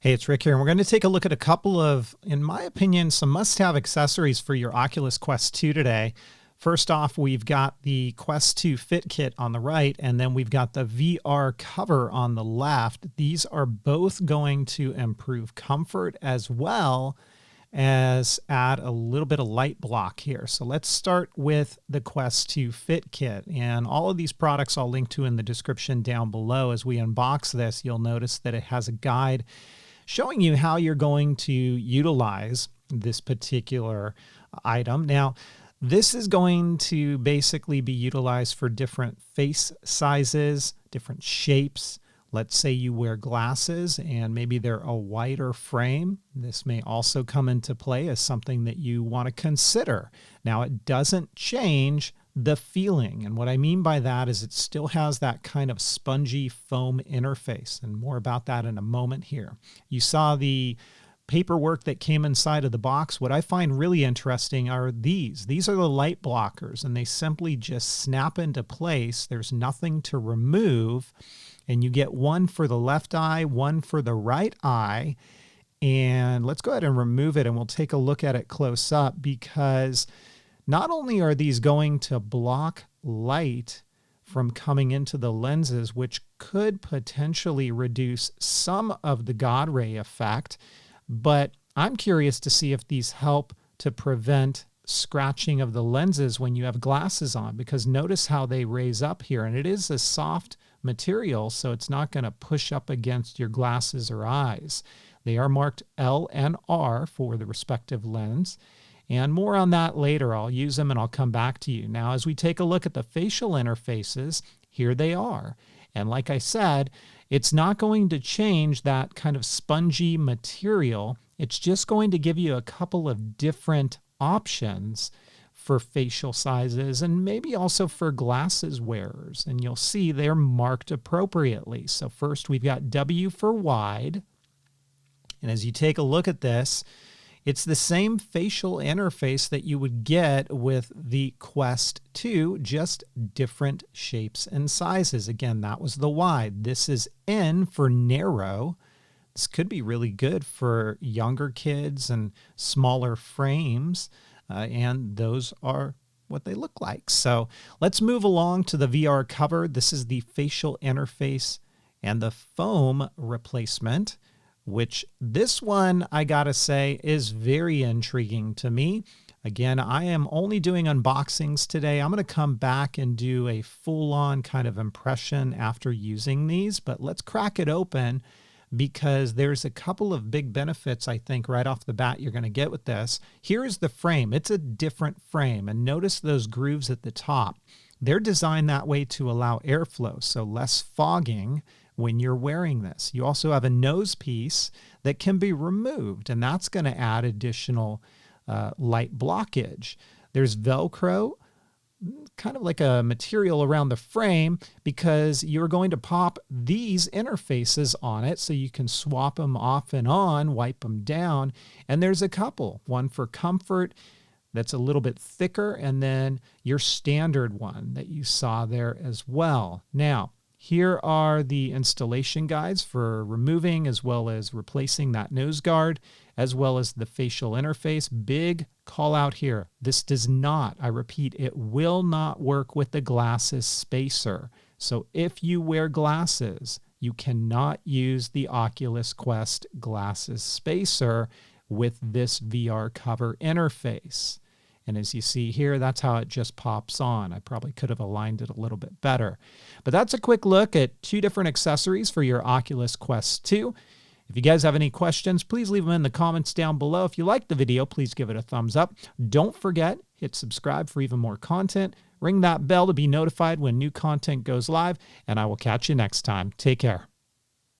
Hey, it's Rick here, and we're going to take a look at a couple of, in my opinion, some must-have accessories for your Oculus Quest 2 today. First off, we've got the Quest 2 Fit Kit on the right, and then we've got the VR cover on the left. These are both going to improve comfort as well as add a little bit of light block here. So let's start with the Quest 2 Fit Kit. And all of these products I'll link to in the description down below. As we unbox this, you'll notice that it has a guide showing you how you're going to utilize this particular item. Now, this is going to basically be utilized for different face sizes, different shapes. Let's say you wear glasses and maybe they're a wider frame. This may also come into play as something that you want to consider. Now, it doesn't change the feeling. And what I mean by that is it still has that kind of spongy foam interface, and more about that in a moment here. You saw the paperwork that came inside of the box. What I find really interesting are these. These are the light blockers, and they simply just snap into place. There's nothing to remove, and you get one for the left eye, one for the right eye. And let's go ahead and remove it, and we'll take a look at it close up, because not only are these going to block light from coming into the lenses, which could potentially reduce some of the God ray effect, but I'm curious to see if these help to prevent scratching of the lenses when you have glasses on, because notice how they raise up here, and it is a soft material, so it's not going to push up against your glasses or eyes. They are marked L and R for the respective lens. And more on that later. I'll use them and I'll come back to you. Now, as we take a look at the facial interfaces, here they are. And like I said, it's not going to change that kind of spongy material. It's just going to give you a couple of different options for facial sizes and maybe also for glasses wearers. And you'll see they're marked appropriately. So first we've got W for wide. And as you take a look at this, it's the same facial interface that you would get with the Quest 2, just different shapes and sizes. Again, that was the wide. This is N for narrow. This could be really good for younger kids and smaller frames, and those are what they look like. So let's move along to the VR cover. This is the facial interface and the foam replacement, which this one, I gotta say, is very intriguing to me. Again, I am only doing unboxings today. I'm gonna come back and do a full-on kind of impression after using these, but let's crack it open because there's a couple of big benefits, I think, right off the bat you're gonna get with this. Here is the frame. It's a different frame, and notice those grooves at the top. They're designed that way to allow airflow, so less fogging when you're wearing this. You also have a nose piece that can be removed, and that's going to add additional light blockage. There's Velcro, kind of like a material around the frame, because you're going to pop these interfaces on it so you can swap them off and on, wipe them down. And there's a couple, one for comfort that's a little bit thicker, and then your standard one that you saw there as well. Now, here are the installation guides for removing as well as replacing that nose guard, as well as the facial interface. Big call out here. This does not, I repeat, it will not work with the glasses spacer. So if you wear glasses, you cannot use the Oculus Quest glasses spacer with this VR cover interface. And as you see here, that's how it just pops on. I probably could have aligned it a little bit better. But that's a quick look at two different accessories for your Oculus Quest 2. If you guys have any questions, please leave them in the comments down below. If you liked the video, please give it a thumbs up. Don't forget, hit subscribe for even more content. Ring that bell to be notified when new content goes live, and I will catch you next time. Take care.